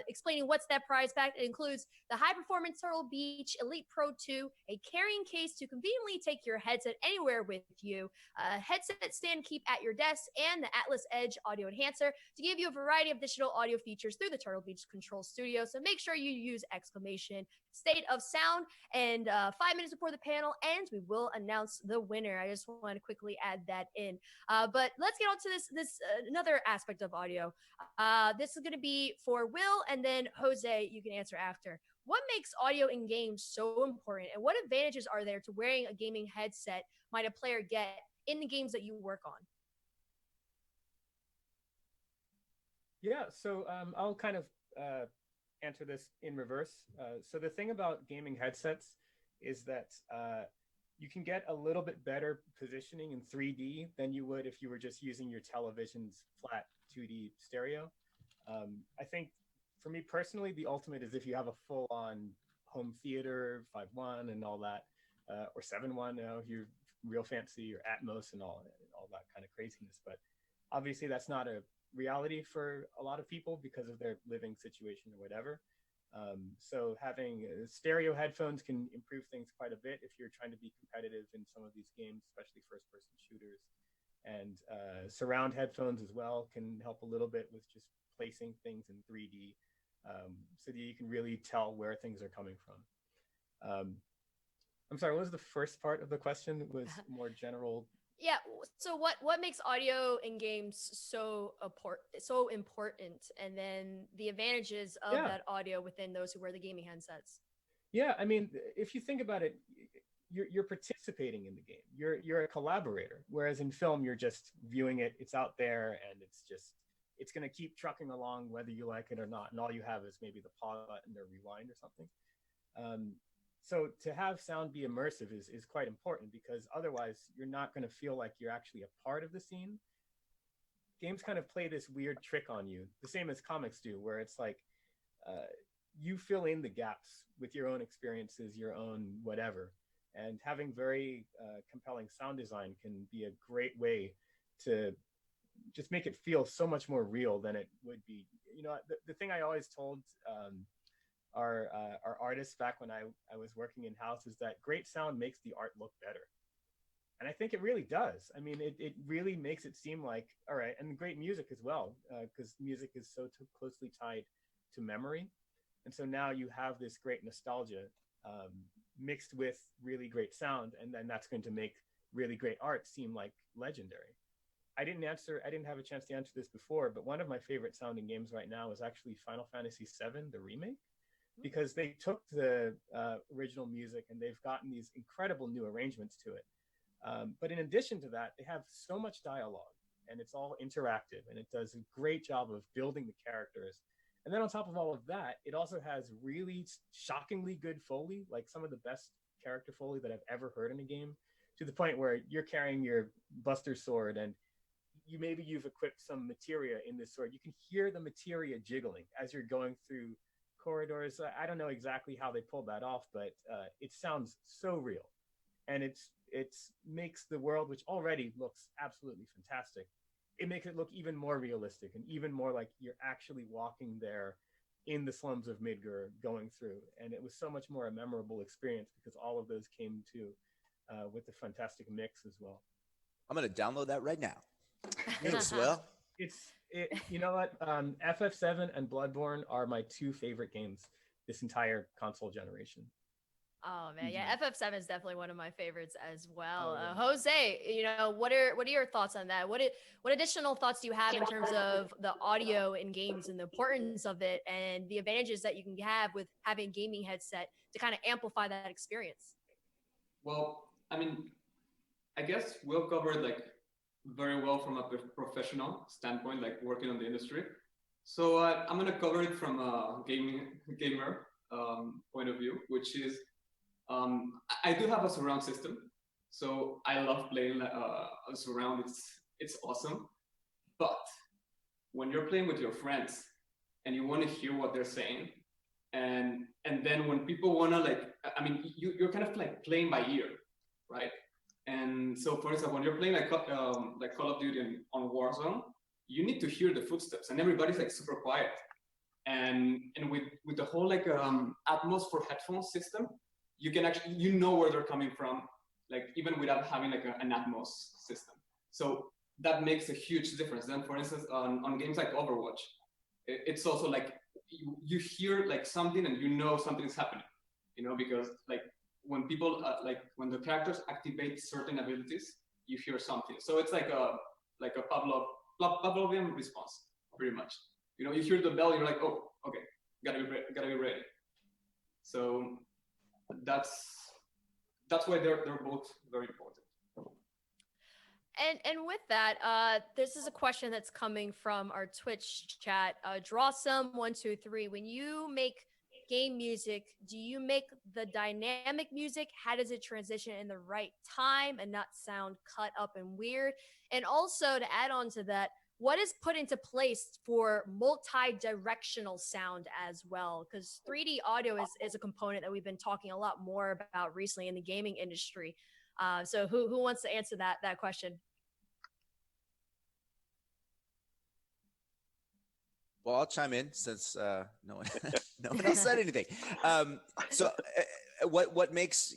explaining what's that prize pack. It includes the high performance Turtle Beach Elite Pro 2, a carrying case to conveniently take your headset anywhere with you, a headset stand keep at your desk, and the Atlas Edge audio enhancer to give you a variety of additional audio features through the Turtle Beach Control Studio. So make sure you use exclamation state of sound, and 5 minutes before the panel ends, we will announce the winner. I just want to quickly add that in. But let's get on to this another aspect of audio. This is going to be for Will, and then Jose, you can answer after. What makes audio in games so important, and what advantages are there to wearing a gaming headset might a player get in the games that you work on? Yeah, so I'll kind of answer this in reverse. So the thing about gaming headsets is that you can get a little bit better positioning in 3D than you would if you were just using your television's flat 2D stereo. I think for me personally, the ultimate is if you have a full-on home theater, 5.1 and all that, or 7.1, if you're real fancy, or Atmos and all that kind of craziness. But obviously that's not a reality for a lot of people because of their living situation or whatever. So having stereo headphones can improve things quite a bit if you're trying to be competitive in some of these games, especially first-person shooters. And surround headphones as well can help a little bit with just placing things in 3D, so that you can really tell where things are coming from. I'm sorry, what was the first part of the question? It was more general. Yeah, so what makes audio in games so important, and then the advantages of that audio within those who wear the gaming headsets? Yeah, I mean, if you think about it, you're participating in the game. You're a collaborator, whereas in film you're just viewing it. It's out there, and it's going to keep trucking along whether you like it or not, and all you have is maybe the pause button or rewind or something. So to have sound be immersive is quite important, because otherwise you're not going to feel like you're actually a part of the scene. Games kind of play this weird trick on you, the same as comics do, where it's like you fill in the gaps with your own experiences, your own whatever. And having very compelling sound design can be a great way to just make it feel so much more real than it would be. The thing I always told our artists back when I was working in house is that great sound makes the art look better. And I think it really does. I mean, it really makes it seem like, all right, and great music as well, because music is so closely tied to memory. And so now you have this great nostalgia mixed with really great sound, and then that's going to make really great art seem like legendary. I didn't have a chance to answer this before, but one of my favorite sounding games right now is actually Final Fantasy VII, the remake, because they took the original music and they've gotten these incredible new arrangements to it. But in addition to that, they have so much dialogue, and it's all interactive, and it does a great job of building the characters. And then on top of all of that, it also has really shockingly good Foley, like some of the best character Foley that I've ever heard in a game. to the point where you're carrying your Buster sword and you've equipped some materia in this sword. You can hear the materia jiggling as you're going through corridors. I don't know exactly how they pulled that off, but it sounds so real, and it's makes the world, which already looks absolutely fantastic, it makes it look even more realistic and even more like you're actually walking there in the slums of Midgar going through. And it was so much more a memorable experience because all of those came to with the fantastic mix as well. I'm going to download that right now. Thanks, Will. You know what? FF7 and Bloodborne are my two favorite games this entire console generation. Oh man, yeah, FF7 is definitely one of my favorites as well. Oh, yeah. Jose, you know, what are your thoughts on that? What additional thoughts do you have in terms of the audio in games and the importance of it and the advantages that you can have with having a gaming headset to kind of amplify that experience? Well, I mean, I guess Will covered like very well from a professional standpoint, like working on the industry. So I'm gonna cover it from a gamer point of view, which is I do have a surround system, so I love playing a surround. It's awesome, but when you're playing with your friends and you want to hear what they're saying, and then when people wanna like, I mean, you're kind of like playing by ear, right? And so, for instance, when you're playing like Call of Duty on Warzone, you need to hear the footsteps, and everybody's like super quiet. And with the whole like Atmos for headphones system, you can actually, you know where they're coming from, like even without having like an Atmos system. So that makes a huge difference. Then, for instance, on games like Overwatch, it's also like you hear like something and you know something is happening, you know, because like when people when the characters activate certain abilities, you hear something. So it's like a Pavlovian response, pretty much. You know, you hear the bell, you're like, oh, okay, gotta be ready. So that's why they're both very important. And with that, this is a question that's coming from our Twitch chat. Drawsome123. When you make game music, do you make the dynamic music? How does it transition in the right time and not sound cut up and weird? And also to add on to that, what is put into place for multi-directional sound as well? Because 3D audio is a component that we've been talking a lot more about recently in the gaming industry. So who wants to answer that question? Well, I'll chime in since no one else said anything. What makes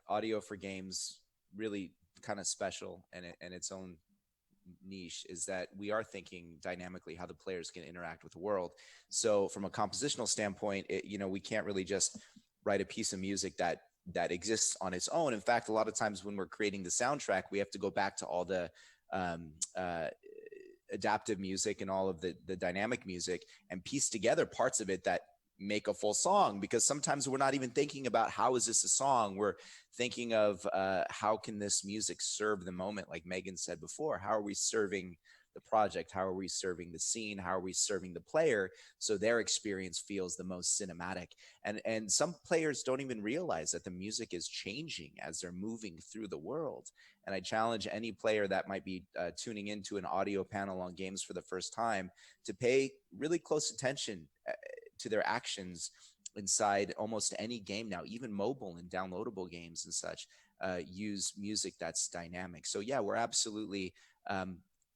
audio for games really kind of special and its own niche is that we are thinking dynamically how the players can interact with the world. So from a compositional standpoint, we can't really just write a piece of music that exists on its own. In fact, a lot of times when we're creating the soundtrack, we have to go back to all the adaptive music and all of the dynamic music and piece together parts of it that make a full song, because sometimes we're not even thinking about how is this a song. We're thinking of how can this music serve the moment, like Megan said before. How are we serving the project? How are we serving the scene? How are we serving the player so their experience feels the most cinematic? And some players don't even realize that the music is changing as they're moving through the world. And I challenge any player that might be tuning into an audio panel on games for the first time to pay really close attention to their actions inside almost any game now, even mobile and downloadable games and such, use music that's dynamic. So yeah, we're absolutely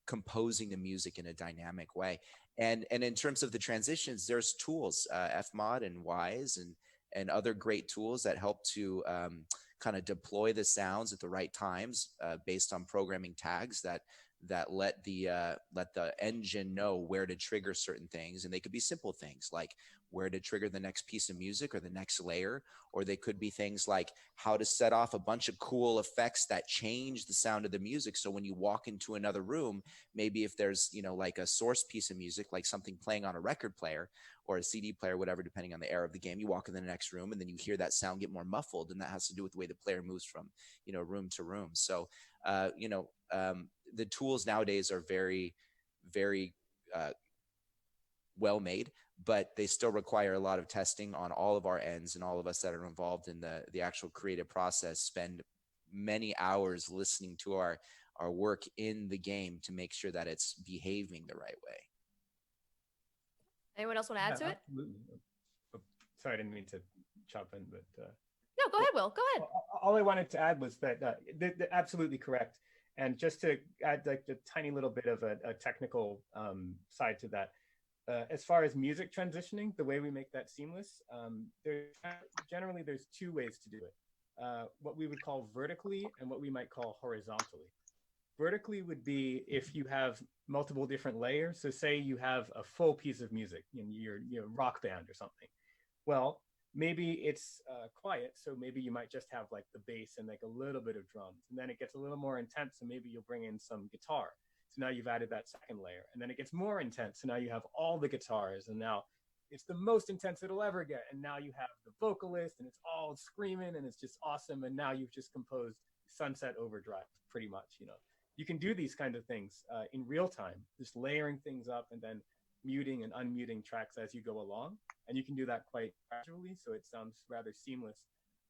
composing the music in a dynamic way. And in terms of the transitions, there's tools, Fmod and Wise and other great tools that help to kind of deploy the sounds at the right times based on programming tags that let the engine know where to trigger certain things. And they could be simple things like where to trigger the next piece of music or the next layer, or they could be things like how to set off a bunch of cool effects that change the sound of the music. So when you walk into another room, maybe if there's, like a source piece of music, like something playing on a record player or a CD player, whatever, depending on the era of the game, you walk in the next room and then you hear that sound get more muffled. And that has to do with the way the player moves from, room to room. So, the tools nowadays are very, very well made, but they still require a lot of testing on all of our ends, and all of us that are involved in the actual creative process spend many hours listening to our work in the game to make sure that it's behaving the right way. Anyone else want to add to it? Absolutely. Oh, sorry, I didn't mean to chop in, but No, go ahead, Will. Go ahead. all I wanted to add was that they're absolutely correct. And just to add like a tiny little bit of a technical side to that, as far as music transitioning, the way we make that seamless, generally there's two ways to do it. What we would call vertically and what we might call horizontally. Vertically would be if you have multiple different layers. So say you have a full piece of music, your rock band or something. Well, maybe it's quiet, so maybe you might just have like the bass and like a little bit of drums, and then it gets a little more intense, so maybe you'll bring in some guitar. So now you've added that second layer, and then it gets more intense, so now you have all the guitars, and now it's the most intense it'll ever get, and now you have the vocalist, and it's all screaming, and it's just awesome, and now you've just composed Sunset Overdrive, pretty much. You can do these kind of things in real time, just layering things up and then muting and unmuting tracks as you go along. And you can do that quite gradually, so it sounds rather seamless.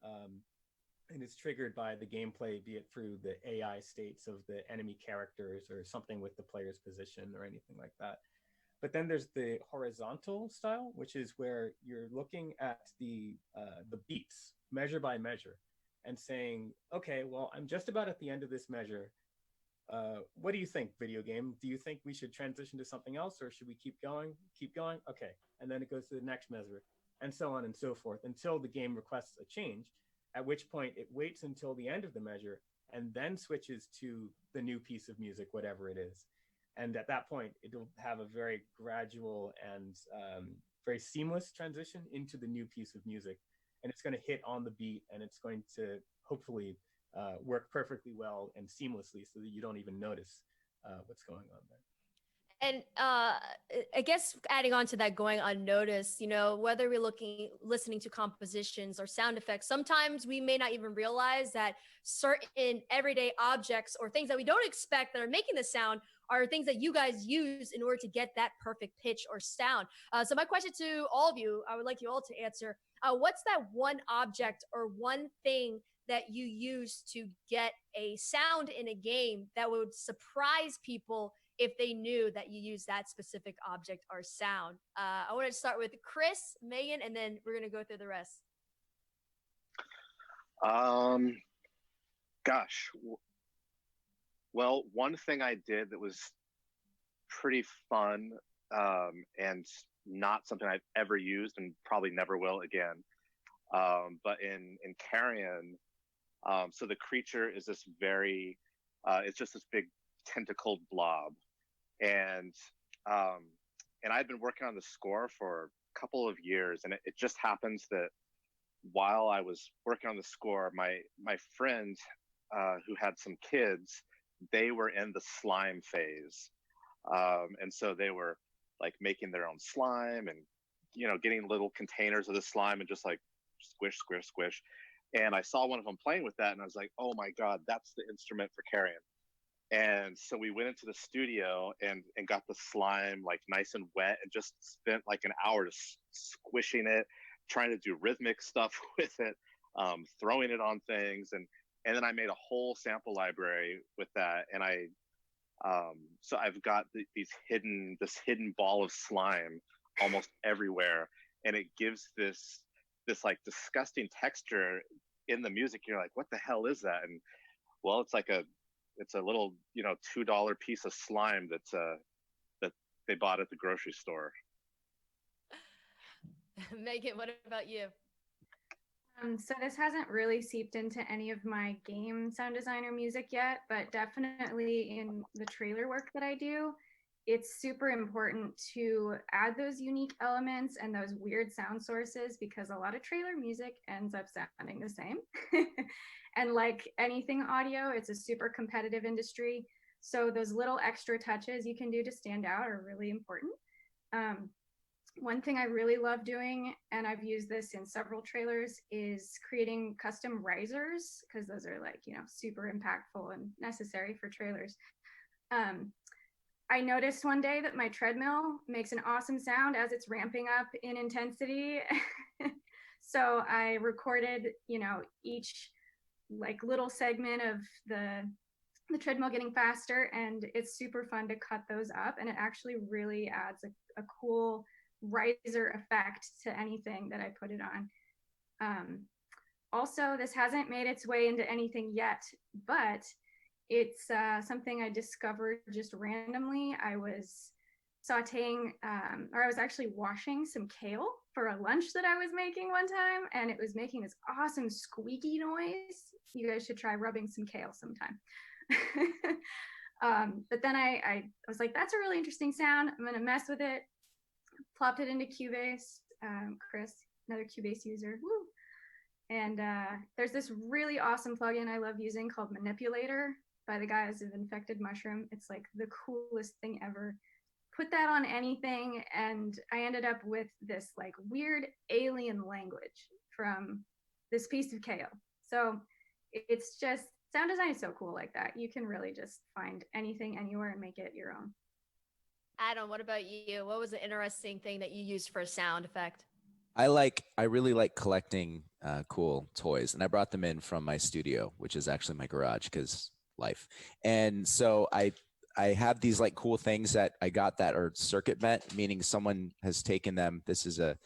And it's triggered by the gameplay, be it through the AI states of the enemy characters or something with the player's position or anything like that. But then there's the horizontal style, which is where you're looking at the beats measure by measure and saying, okay, well, I'm just about at the end of this measure. What do you think, video game? Do you think we should transition to something else, or should we keep going? Keep going? Okay. And then it goes to the next measure, and so on and so forth, until the game requests a change, at which point it waits until the end of the measure and then switches to the new piece of music, whatever it is. And at that point, it'll have a very gradual and very seamless transition into the new piece of music. And it's going to hit on the beat, and it's going to hopefully work perfectly well and seamlessly so that you don't even notice what's going on there. And I guess adding on to that, going unnoticed, whether we're listening to compositions or sound effects, sometimes we may not even realize that certain everyday objects or things that we don't expect that are making the sound are things that you guys use in order to get that perfect pitch or sound. So my question to all of you, I would like you all to answer, what's that one object or one thing that you use to get a sound in a game that would surprise people if they knew that you use that specific object or sound? I want to start with Chris, Megan, and then we're going to go through the rest. Gosh. Well, one thing I did that was pretty fun and not something I've ever used and probably never will again. But in Carrion, so the creature is this it's just this big tentacled blob. And I've been working on the score for a couple of years, and it just happens that while I was working on the score, my friend who had some kids, they were in the slime phase. And so they were like making their own slime and, getting little containers of the slime and just like squish, squish, squish. And I saw one of them playing with that, and I was like, oh my God, that's the instrument for Carrion. And so we went into the studio and got the slime like nice and wet and just spent like an hour just squishing it, trying to do rhythmic stuff with it, throwing it on things. And then I made a whole sample library with that. And so I've got this hidden ball of slime almost everywhere. And it gives this like disgusting texture in the music. You're like, what the hell is that? And well, it's a little, $2 piece of slime that they bought at the grocery store. Megan, what about you? So this hasn't really seeped into any of my game sound design or music yet, but definitely in the trailer work that I do, it's super important to add those unique elements and those weird sound sources, because a lot of trailer music ends up sounding the same. And like anything audio, it's a super competitive industry. So those little extra touches you can do to stand out are really important. One thing I really love doing, and I've used this in several trailers, is creating custom risers, because those are like, super impactful and necessary for trailers. I noticed one day that my treadmill makes an awesome sound as it's ramping up in intensity. So I recorded, each like little segment of the treadmill getting faster, and it's super fun to cut those up, and it actually really adds a cool riser effect to anything that I put it on. Also, this hasn't made its way into anything yet, but it's something I discovered just randomly. I was sauteing, or I was actually washing some kale for a lunch that I was making one time, and it was making this awesome squeaky noise. You guys should try rubbing some kale sometime. But then I was like, that's a really interesting sound. I'm gonna mess with it. Plopped it into Cubase. Chris, another Cubase user. Woo. And there's this really awesome plugin I love using called Manipulator by the guys of Infected Mushroom. It's like the coolest thing ever. Put that on anything, and I ended up with this like weird alien language from this piece of kale. So it's just, sound design is so cool like that. You can really just find anything anywhere and make it your own. Adam, what about you? What was an interesting thing that you used for a sound effect? I really like collecting cool toys, and I brought them in from my studio, which is actually my garage because life. And so I have these like cool things that I got that are circuit bent, meaning someone has taken them. This is a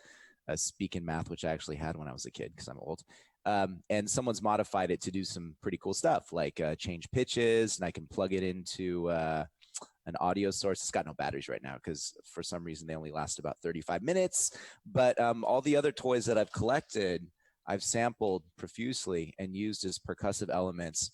Speak in Math, which I actually had when I was a kid because I'm old. And someone's modified it to do some pretty cool stuff, like change pitches, and I can plug it into an audio source. It's got no batteries right now because for some reason they only last about 35 minutes. But all the other toys that I've collected, I've sampled profusely and used as percussive elements.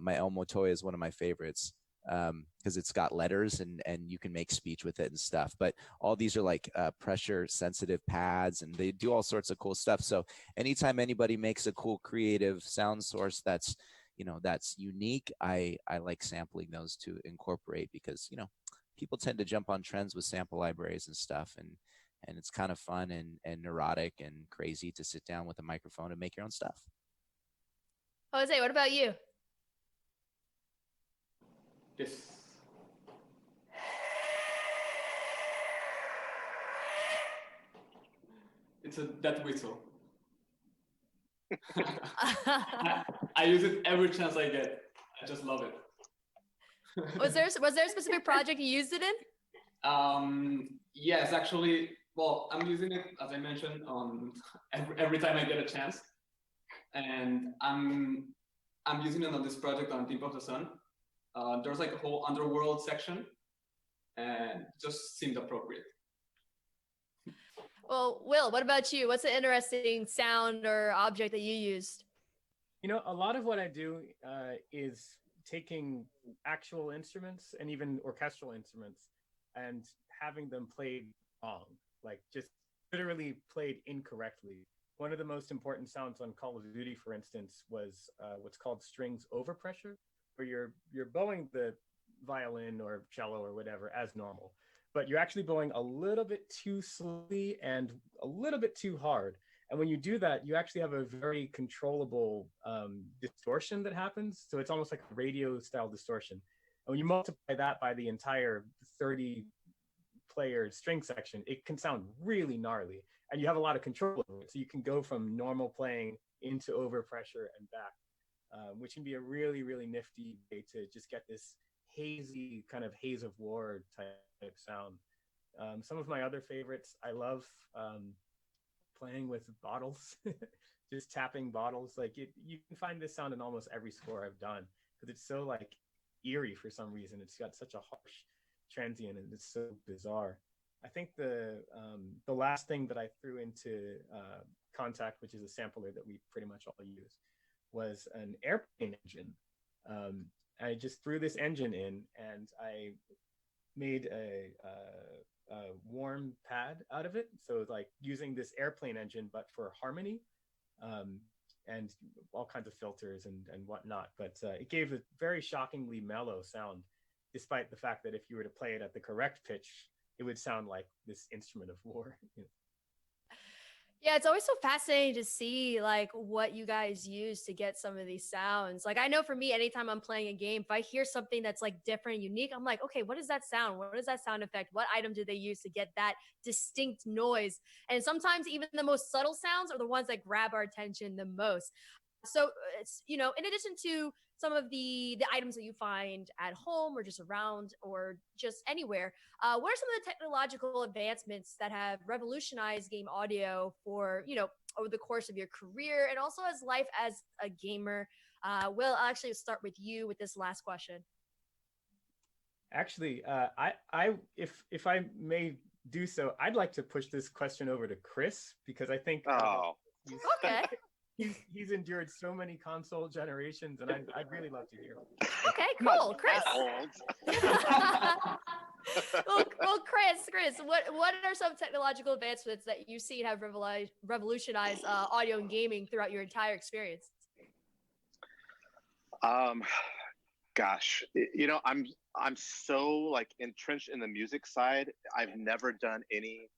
My Elmo toy is one of my favorites because it's got letters and you can make speech with it and stuff. But all these are like pressure sensitive pads, and they do all sorts of cool stuff. So anytime anybody makes a cool creative sound source that's unique, I like sampling those to incorporate because, people tend to jump on trends with sample libraries and stuff. And it's kind of fun and neurotic and crazy to sit down with a microphone and make your own stuff. Jose, what about you? Yes. It's a death whistle. I use it every chance I get. I just love it. Was there a specific project you used it in? Yes, actually. Well, I'm using it, as I mentioned, on every time I get a chance, and I'm using it on this project on Deep of the Sun. There's like a whole underworld section, and it just seemed appropriate. Well, Will, what about you? What's an interesting sound or object that you used? A lot of what I do is taking actual instruments and even orchestral instruments and having them played wrong, like just literally played incorrectly. One of the most important sounds on Call of Duty, for instance, was what's called strings overpressure, where you're bowing the violin or cello or whatever as normal, but you're actually bowing a little bit too slowly and a little bit too hard. And when you do that, you actually have a very controllable distortion that happens. So it's almost like a radio style distortion. And when you multiply that by the entire 30 player string section, it can sound really gnarly. And you have a lot of control over it. So you can go from normal playing into overpressure and back, which can be a really, really nifty way to just get this hazy kind of haze of war type sound. Some of my other favorites, I love playing with bottles, just tapping bottles. Like you can find this sound in almost every score I've done because it's so like eerie for some reason. It's got such a harsh transient and it's so bizarre. I think the last thing that I threw into Contact, which is a sampler that we pretty much all use, was an airplane engine. I just threw this engine in and I made a warm pad out of it. So like using this airplane engine, but for harmony, and all kinds of filters and whatnot. But it gave a very shockingly mellow sound, despite the fact that if you were to play it at the correct pitch, it would sound like this instrument of war. Yeah, it's always so fascinating to see like what you guys use to get some of these sounds. Like I know for me, anytime I'm playing a game, if I hear something that's like different, unique, I'm like, okay, what is that sound? What is that sound effect? What item did they use to get that distinct noise? And sometimes even the most subtle sounds are the ones that grab our attention the most. So it's, in addition to some of the items that you find at home or just around or just anywhere, what are some of the technological advancements that have revolutionized game audio for, over the course of your career and also as life as a gamer? Will, I'll actually start with you with this last question. Actually, if I may do so, I'd like to push this question over to Cris, because I think Okay. he's endured so many console generations, and I'd really love to hear. Okay, cool, Cris. well, Cris, what are some technological advancements that you see have revolutionized audio and gaming throughout your entire experience? Gosh, I'm so like entrenched in the music side. I've never done any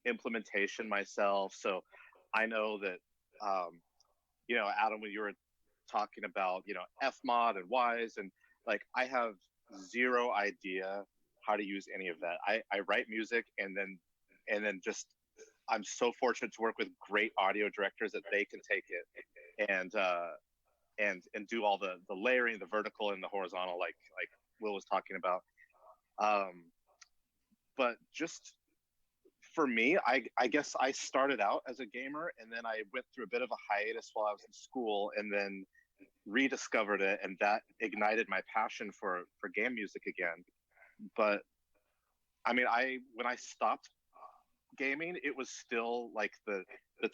implementation myself, so I know that Adam, when you were talking about Fmod and Wise, and like I have zero idea how to use any of that. I write music, and then just I'm so fortunate to work with great audio directors that they can take it and do all the layering, the vertical and the horizontal, like Will was talking about. But just for me, I guess I started out as a gamer, and then I went through a bit of a hiatus while I was in school, and then rediscovered it, and that ignited my passion for game music again. But I mean, when I stopped gaming, it was still like the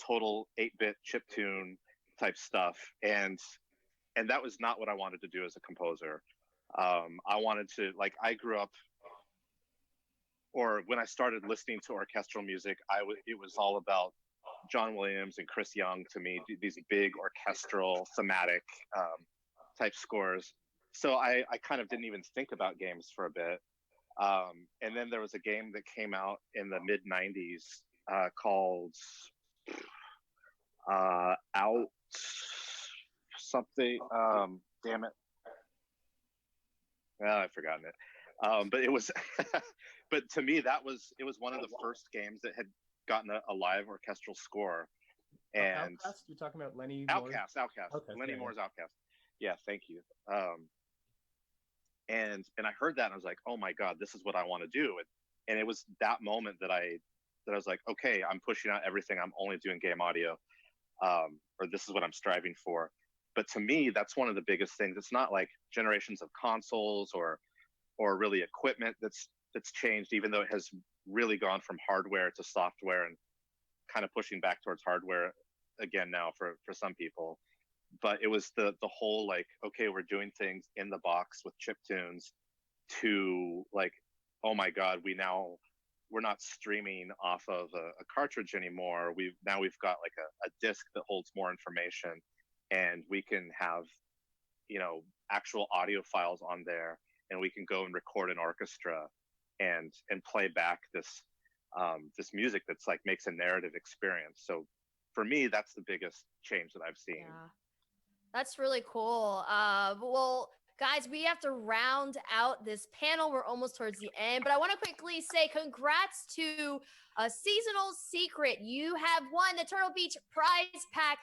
total 8-bit chiptune type stuff, and that was not what I wanted to do as a composer. I wanted to, like, I grew up, or when I started listening to orchestral music, it was all about John Williams and Chris Young to me, these big orchestral thematic type scores. So I kind of didn't even think about games for a bit. And then there was a game that came out in the mid 90s called Out something. Damn it. I've forgotten it. But it was, but to me, it was one of the first games that had gotten a live orchestral score. And Outcast? You're talking about Lenny Outcast. Okay, Lenny Moore's Outcast. Yeah, thank you. And I heard that and I was like, oh my God, this is what I want to do. And it was that moment that I was like, okay, I'm pushing out everything. I'm only doing game audio, or this is what I'm striving for. But to me, that's one of the biggest things. It's not like generations of consoles or really equipment that's changed, even though it has really gone from hardware to software and kind of pushing back towards hardware again now for some people. But it was the whole, like, okay, we're doing things in the box with chip tunes, to like, oh my God, we're not streaming off of a cartridge anymore. We've got like a disc that holds more information, and we can have, actual audio files on there, and we can go and record an orchestra and play back this music that's like makes a narrative experience. So for me, that's the biggest change that I've seen. Yeah. That's really cool. Well, guys, we have to round out this panel. We're almost towards the end, but I want to quickly say congrats to Seasonal Secret. You have won the Turtle Beach prize pack.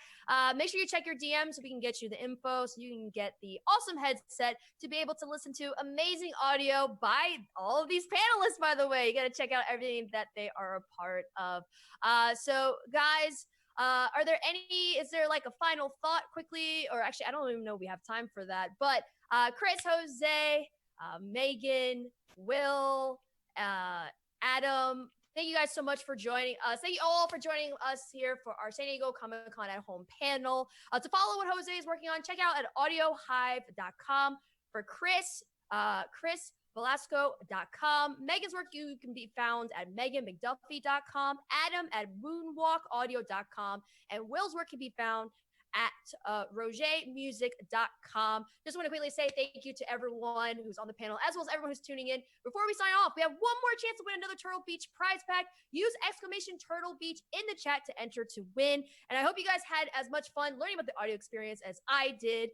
Make sure you check your DMs so we can get you the info so you can get the awesome headset to be able to listen to amazing audio by all of these panelists, by the way. You got to check out everything that they are a part of. So, guys, is there like a final thought quickly, or actually I don't even know if we have time for that, but Cris, Jose, Megan, Will, Adam, thank you guys so much for joining us. Thank you all for joining us here for our San Diego Comic-Con at Home panel. To follow what Jose is working on, check out at audiohive.com. For Cris Velasco.com. Megan's work you can be found at MeganMcDuffie.com, Adam at MoonwalkAudio.com, and Will's work can be found at RogetMusic.com. Just want to quickly say thank you to everyone who's on the panel, as well as everyone who's tuning in. Before we sign off, we have one more chance to win another Turtle Beach prize pack. Use !Turtle Beach in the chat to enter to win. And I hope you guys had as much fun learning about the audio experience as I did.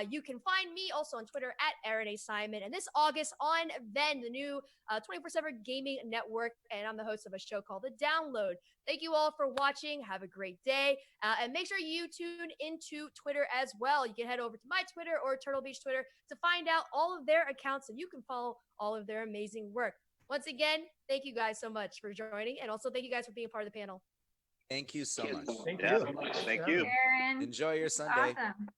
You can find me also on Twitter at Erin A. Simon. And this August on Ven, the new 24/7 gaming network. And I'm the host of a show called The Download. Thank you all for watching. Have a great day. And make sure you tune into Twitter as well. You can head over to my Twitter or Turtle Beach Twitter to find out all of their accounts so you can follow all of their amazing work. Once again, thank you guys so much for joining. And also thank you guys for being a part of the panel. Thank you so much. Thank Yeah, you. thank you. Erin. Enjoy your Sunday. Awesome.